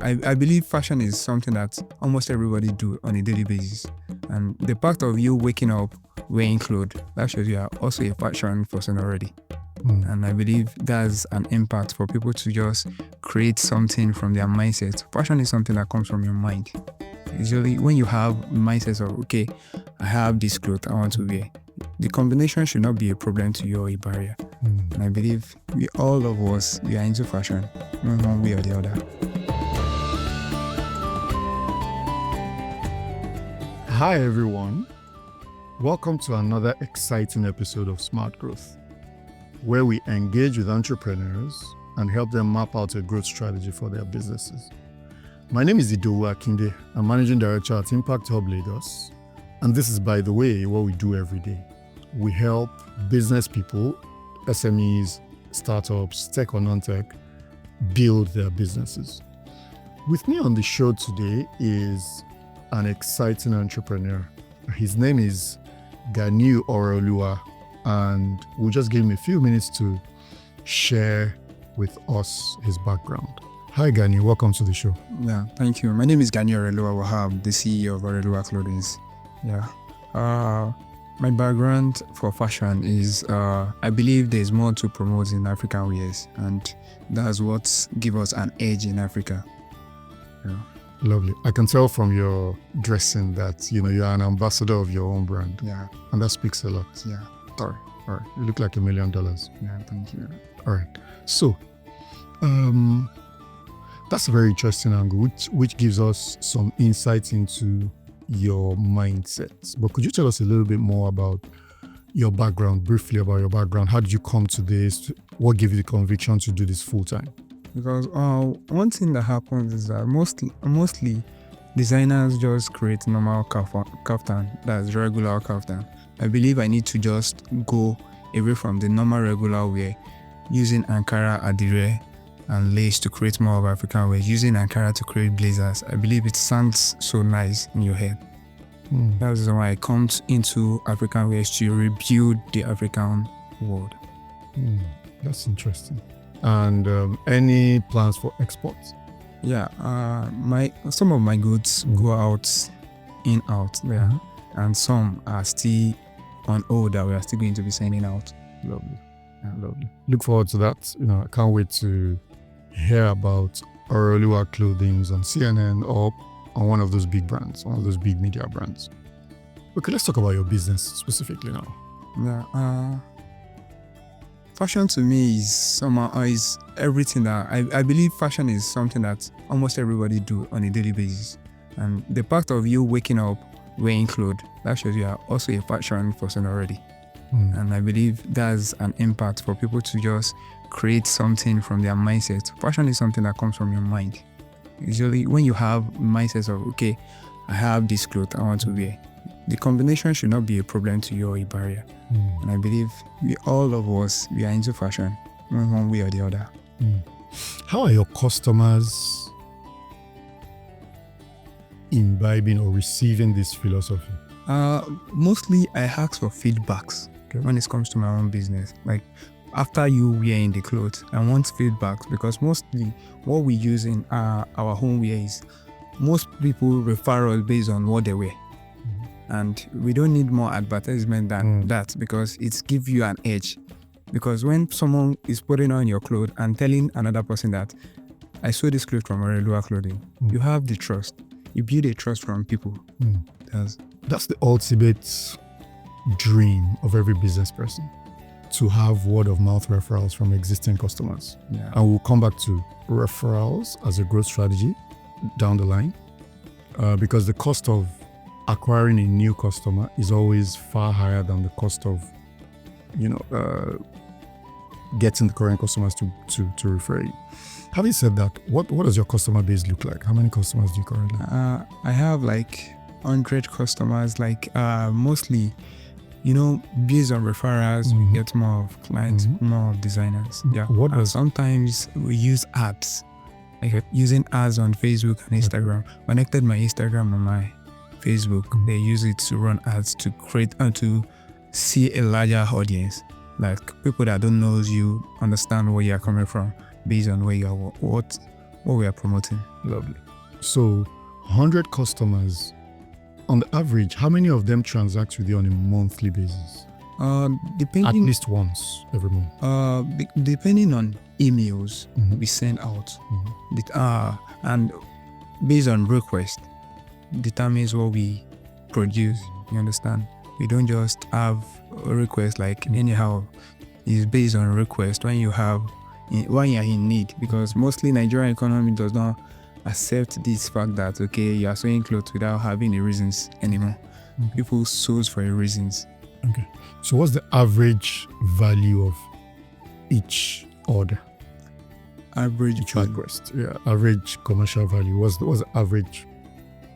I believe fashion is something that almost everybody do on a daily basis. And the fact of you waking up wearing clothes, that shows you are also a fashion person already. And I believe that's an impact for people to just create something from their mindset. Fashion is something that comes from your mind. Usually when you have mindsets of, okay, I have this clothes I want to wear, the combination should not be a problem to you or a barrier. And I believe all of us, we are into fashion, one way or the other. Hi everyone, welcome to another exciting episode of Smart Growth, where we engage with entrepreneurs and help them map out a growth strategy for their businesses. My name is Idowu Akinde. I'm Managing Director at Impact Hub Lagos, and this is, by the way, what we do every day. We help business people, SMEs, startups, tech or non-tech, build their businesses. With me on the show today is an exciting entrepreneur. His name is Ganiu Oreoluwa, and we'll just give him a few minutes to share with us his background. Hi Ganiu, welcome to the show. Yeah, thank you. My name is Ganiu Oreoluwa Wahab, the CEO of Oreoluwa Clothing. Yeah. My background for fashion is, I believe there's more to promote in African wears, and that's what gives us an edge in Africa. Yeah. Lovely. I can tell from your dressing that you're an ambassador of your own brand. Yeah. And that speaks a lot. Yeah. All right. You look like $1 million. Yeah, thank you. All right. So, that's a very interesting angle, which gives us some insight into your mindset. But could you tell us a little bit more about your background, briefly about your background? How did you come to this? What gave you the conviction to do this full time? Because one thing that happens is that mostly designers just create normal kaftan, that's regular kaftan. I believe I need to just go away from the normal regular wear, using Ankara, Adire, and lace to create more of African wear, using Ankara to create blazers. I believe it sounds so nice in your head. That's why I come into African wear to rebuild the African world. That's interesting. And any plans for exports? Yeah, some of my goods go out there, and some are still on hold that we are still going to be sending out. Lovely. Look forward to that. I can't wait to hear about Oreoluwa Clothing on CNN or on one of those big brands, one of those big media brands. Okay, let's talk about your business specifically now. Yeah. Fashion to me is everything that I believe fashion is something that almost everybody do on a daily basis. And the fact of you waking up wearing clothes, that shows you are also a fashion person already. And I believe that's an impact for people to just create something from their mindset. Fashion is something that comes from your mind. Usually when you have mindsets of, okay, I have this clothes I want to wear, the combination should not be a problem to you or a barrier. And I believe all of us, we are into fashion, one way or the other. How are your customers imbibing or receiving this philosophy? Mostly I ask for feedbacks when it comes to my own business. Like after you wearing the clothes, I want feedbacks, because mostly what we use in our home wear is most people refer us based on what they wear. And we don't need more advertisement than that, because it gives you an edge. Because when someone is putting on your clothes and telling another person that I saw this clothes from Oreoluwa Clothing, you have the trust. You build a trust from people. That's the ultimate dream of every business person, to have word of mouth referrals from existing customers. Yeah. And we'll come back to referrals as a growth strategy down the line, because the cost of acquiring a new customer is always far higher than the cost of getting the current customers to refer you. Having said that, what does your customer base look like? How many customers do you currently have? I have like 100 customers, mostly based on referrals. We get more of clients, more of designers. Yeah. Sometimes we use ads, like using ads on Facebook and Instagram. Connected my Instagram and my Facebook. They use it to run ads to create and to see a larger audience. Like people that don't know you understand where you are coming from based on where you are, what we are promoting. Lovely. So 100 customers, on the average, how many of them transact with you on a monthly basis? At Depending least once every month. depending on emails we send out, and based on request determines what we produce. You understand? We don't just have a request like anyhow. It's based on request when you're in need, because mostly Nigerian economy does not accept this fact that okay, you are sewing clothes without having the reasons anymore. People sew for a reasons. Okay. So what's the average value of each order? Average Each request. Yeah. Average commercial value. What's the average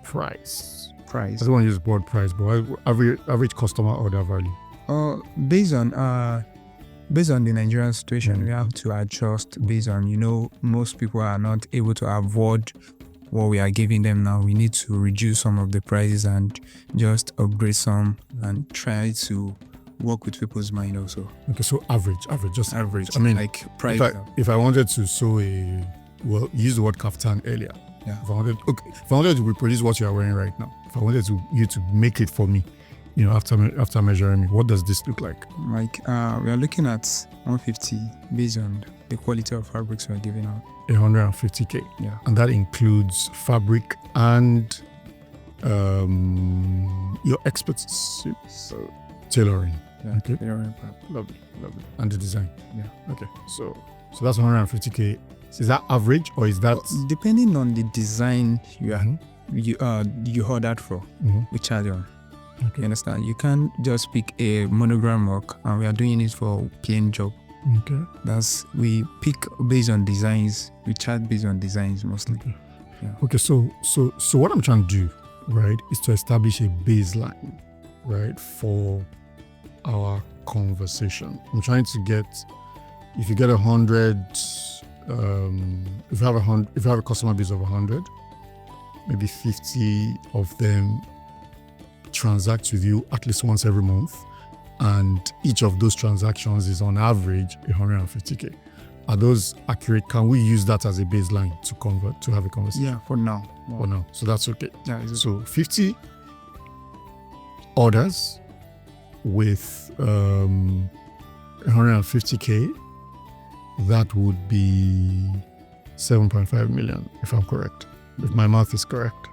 price? I don't want to use broad price, but average customer order value. Based on the Nigerian situation, we have to adjust based on, most people are not able to afford what we are giving them now. We need to reduce some of the prices and just upgrade some and try to work with people's mind also. Okay, so average, just Average. I mean, like price. If I wanted to sew you used the word kaftan earlier. Yeah. If I wanted to reproduce what you are wearing right now, if I wanted you to make it for me, after measuring me, what does this look like? Like we are looking at 150 based on the quality of fabrics we are giving out. 150K. Yeah. And that includes fabric and your expertise, so tailoring. Yeah. Okay. Tailoring. Lovely. And the design. Yeah. Okay. So that's 150K. Is that average or is that depending on the design you are Mhm. you ordered for? We charge on. Okay. You understand? You can't just pick a monogram work and we are doing it for plain job. Okay. We pick based on designs. We charge based on designs mostly. Okay. Yeah. Okay. So what I'm trying to do, right, is to establish a baseline, right, for our conversation. I'm trying to get, if you get 100, if you have a customer base of 100, maybe 50 of them transact with you at least once every month, and each of those transactions is on average 150K. Are those accurate? Can we use that as a baseline to have a conversation? Yeah, for now. For now. So that's okay. Yeah, it's So 50 orders with 150K, that would be 7.5 million, if I'm correct. If my math is correct.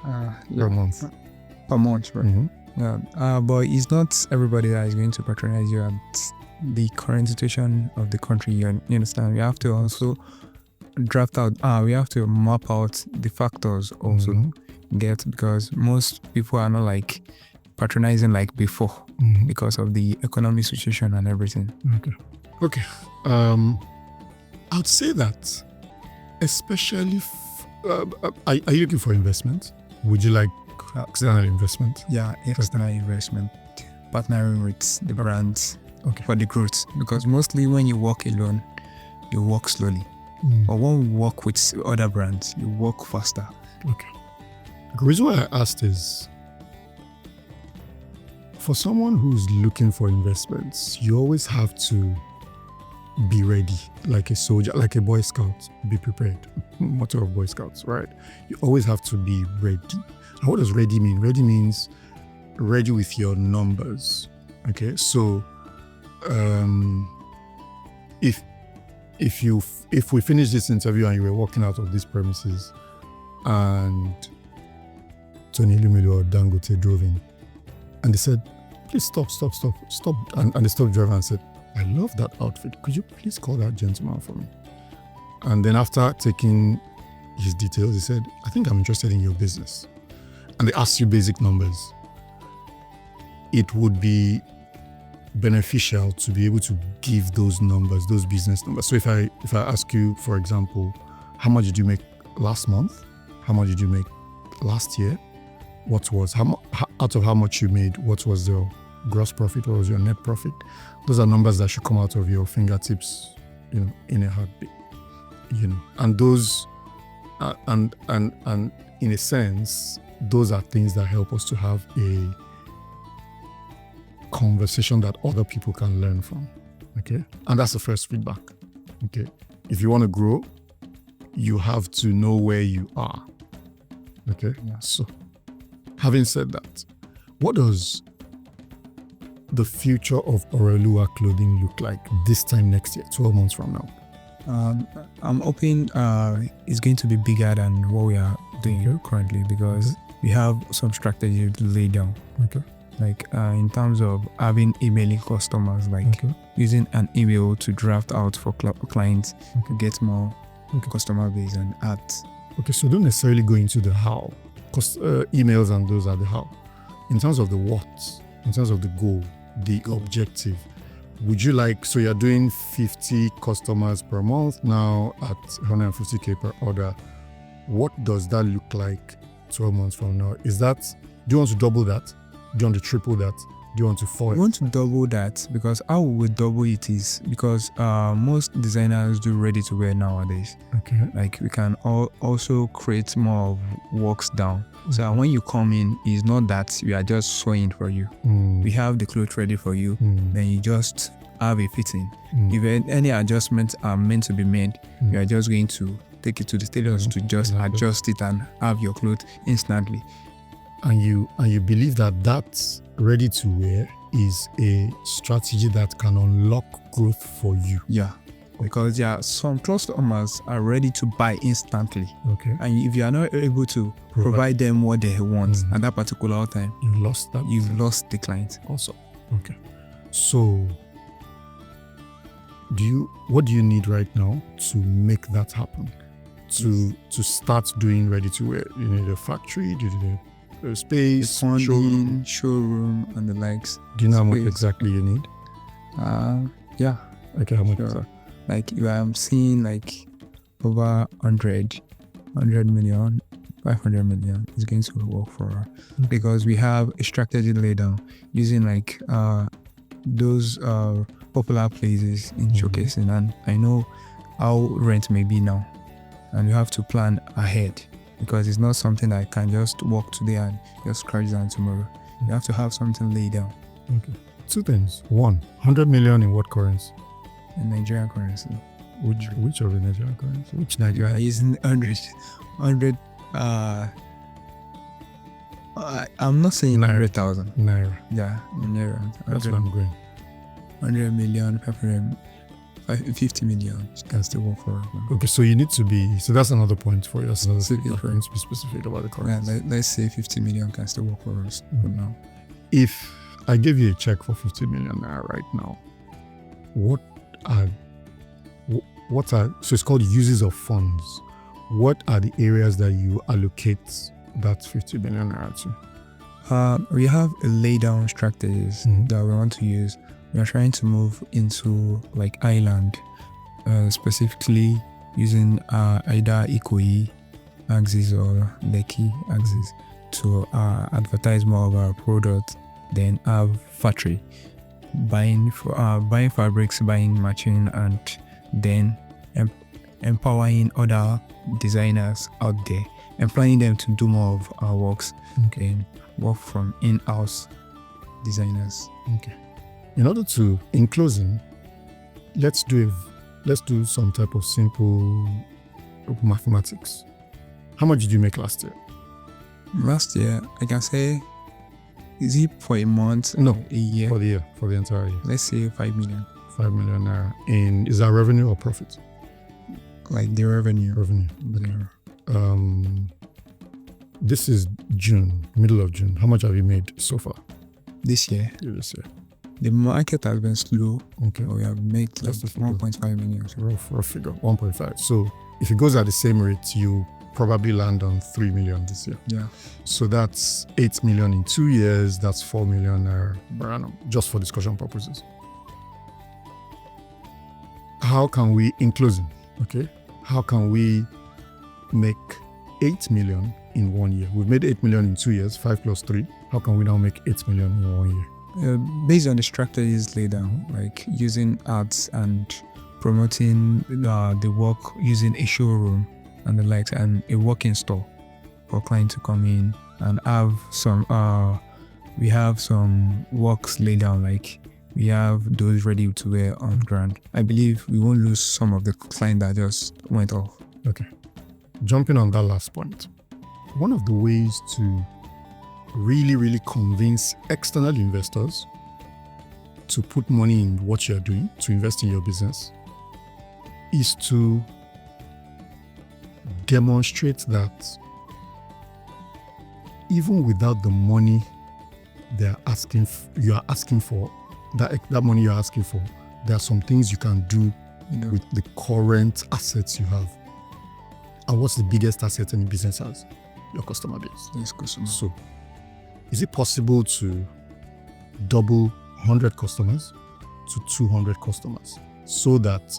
Per month. Per month, right? Mm-hmm. Yeah. But it's not everybody that is going to patronize you at the current situation of the country. You understand? We have to also draft out. We have to map out the factors also because most people are not like patronizing like before because of the economic situation and everything. Okay. I would say that, especially, are you looking for investment? Would you like external investment? Yeah, external investment, partnering with the brands for the growth. Because mostly when you work alone, you work slowly. But when we work with other brands, you work faster. Okay. The reason why I asked is, for someone who's looking for investments, you always have to be ready, like a soldier, like a Boy Scout. Be prepared. Motto of Boy Scouts, right? You always have to be ready. And what does ready mean? Ready means ready with your numbers. Okay, so if we finish this interview and you were walking out of these premises and Tony Lumelu or Dangote drove in and they said, please stop. And the stop driver and said, I love that outfit. Could you please call that gentleman for me? And then after taking his details, he said, I think I'm interested in your business. And they asked you basic numbers. It would be beneficial to be able to give those numbers, those business numbers. So if I ask you, for example, how much did you make last month? How much did you make last year? Out of how much you made, what was the gross profit? What was your net profit? Those are numbers that should come out of your fingertips, in a heartbeat, and those, and in a sense, those are things that help us to have a conversation that other people can learn from. Okay. And that's the first feedback. Okay. If you want to grow, you have to know where you are. Okay. Yeah. So, having said that, what does the future of Orelua clothing look like this time next year, 12 months from now? I'm hoping it's going to be bigger than what we are doing currently, because we have some strategy to lay down. Okay. Like in terms of having emailing customers, like using an email to draft out for clients to get more customer base and ads. Okay, so don't necessarily go into the how, because emails and those are the how. In terms of the what, in terms of the goal, the objective, would you like, so you're doing 50 customers per month now at 150K per order. What does that look like 12 months from now? Is that, do you want to double that? Do you want to triple that? Do you want to four it? We want to double that, because how we double it is because most designers do ready to wear nowadays. Okay. Like we can also create more of works down. So when you come in, it's not that we are just sewing for you. We have the clothes ready for you. Then you just have a fitting. If any adjustments are meant to be made, you are just going to take it to the tailors to just adjust it and have your clothes instantly. And you believe that that's ready to wear is a strategy that can unlock growth for you. Yeah. Because some customers are ready to buy instantly. Okay. And if you are not able to provide them what they want at that particular time, you lost that. You've lost the client. Also. Okay. So what do you need right now to make that happen? To start doing ready to wear? You need a factory, do you need a space, showroom and the likes. Do you know how much exactly you need? Yeah. Okay, how much? Sure. Like I'm seeing like over 100 million, 500 million is going to work for us, because we have a strategy laid down using like those popular places in showcasing, and I know how rent may be now, and you have to plan ahead, because it's not something that I can just walk today and just scratch down tomorrow. You have to have something laid down. Okay. Two things. One, 100 million in what currency? In Nigerian currency. Which of the Nigerian currency? Which Nigerian? Using 100. I'm not saying 100,000. Naira. Yeah, Naira. That's where I'm going. 100 million, 50 million can still work for us. Okay, so you need to be, so that's another point for you. That's another point to be specific about the currency. Yeah, let's say 50 million can still work for us for now. If I give you a check for 50 million naira right now, what are, so it's called uses of funds. What are the areas that you allocate that 50 million naira to? We have a lay down strategies that we want to use. We are trying to move into like island, specifically using either Ikoyi axis or Lekki axis to advertise more of our product, then have factory, buying fabrics, buying matching, and then empowering other designers out there, employing them to do more of our works, and work from in-house designers. Okay. In order to, in closing, let's do some type of simple mathematics. How much did you make last year? Last year, I can say, is it for a month? No, a year. For the year, for the entire year. Let's say 5 million. 5 million naira. And is that revenue or profit? Like the revenue. Okay. This is June, middle of June. How much have you made so far? This year? Yeah, this year. The market has been slow. Okay. We have made like 1.5 million. Rough figure, 1.5. So if it goes at the same rate, you probably land on 3 million this year. Yeah. So that's 8 million in 2 years. That's 4 million per annum, just for discussion purposes. How can we, in closing, okay, how can we make 8 million in 1 year? We've made 8 million in 2 years, 5 plus 3. How can we now make 8 million in 1 year? Based on the strategies laid down, like using ads and promoting the work using a showroom and the likes, and a working store for clients to come in and have some, we have some works laid down, like we have those ready to wear on ground. I believe we won't lose some of the client that just went off. Okay. jumping on that last point, one of the ways to really, really convince external investors to put money in what you're doing, to invest in your business, is to demonstrate that even without the money you are asking for, that money you're asking for, there are some things you can do with the current assets you have. And what's the biggest asset any business has? Your customer base. Yes, customer. So, is it possible to double 100 customers to 200 customers so that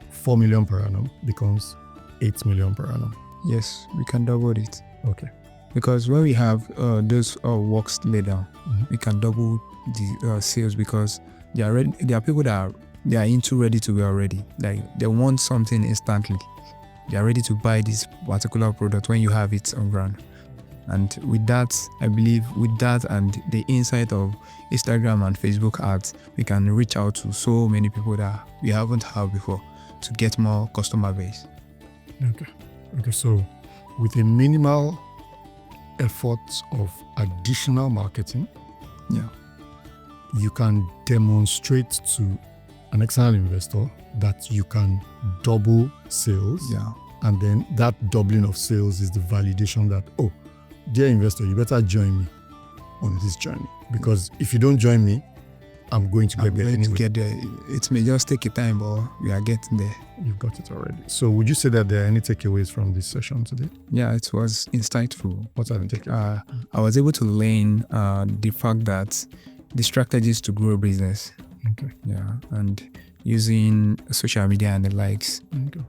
4 million per annum becomes 8 million per annum? Yes, we can double it. Okay. Because when we have those works laid down, we can double the sales, because they are ready. There are people that they are into ready to wear already. Like they want something instantly. They are ready to buy this particular product when you have it on ground. And with that, I believe with that and the insight of Instagram and Facebook ads, we can reach out to so many people that we haven't had before to get more customer base. Okay. So with a minimal effort of additional marketing, you can demonstrate to an external investor that you can double sales. And then that doubling of sales is the validation that, oh, dear investor, you better join me on this journey, because if you don't join me, I'm going to get there. It may just take a time, but we are getting there. You've got it already. So would you say that there are any takeaways from this session today? Yeah, it was insightful. What are the takeaways? I was able to learn the fact that the strategies to grow a business. Okay. Yeah, and using social media and the likes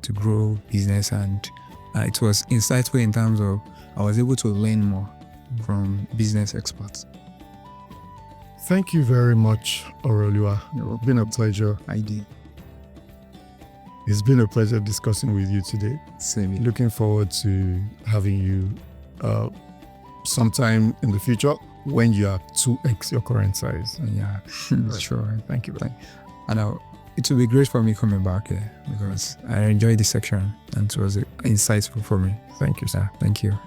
to grow business, and it was insightful in terms of I was able to learn more from business experts. Thank you very much, Orolua. It's been a pleasure. I did. It's been a pleasure discussing with you today. Same here. Looking forward to having you sometime in the future when you are 2x your current size. Yeah, sure. Thank you. And it will be great for me coming back here because I enjoyed this section and it was insightful for me. Thank you, sir. Thank you.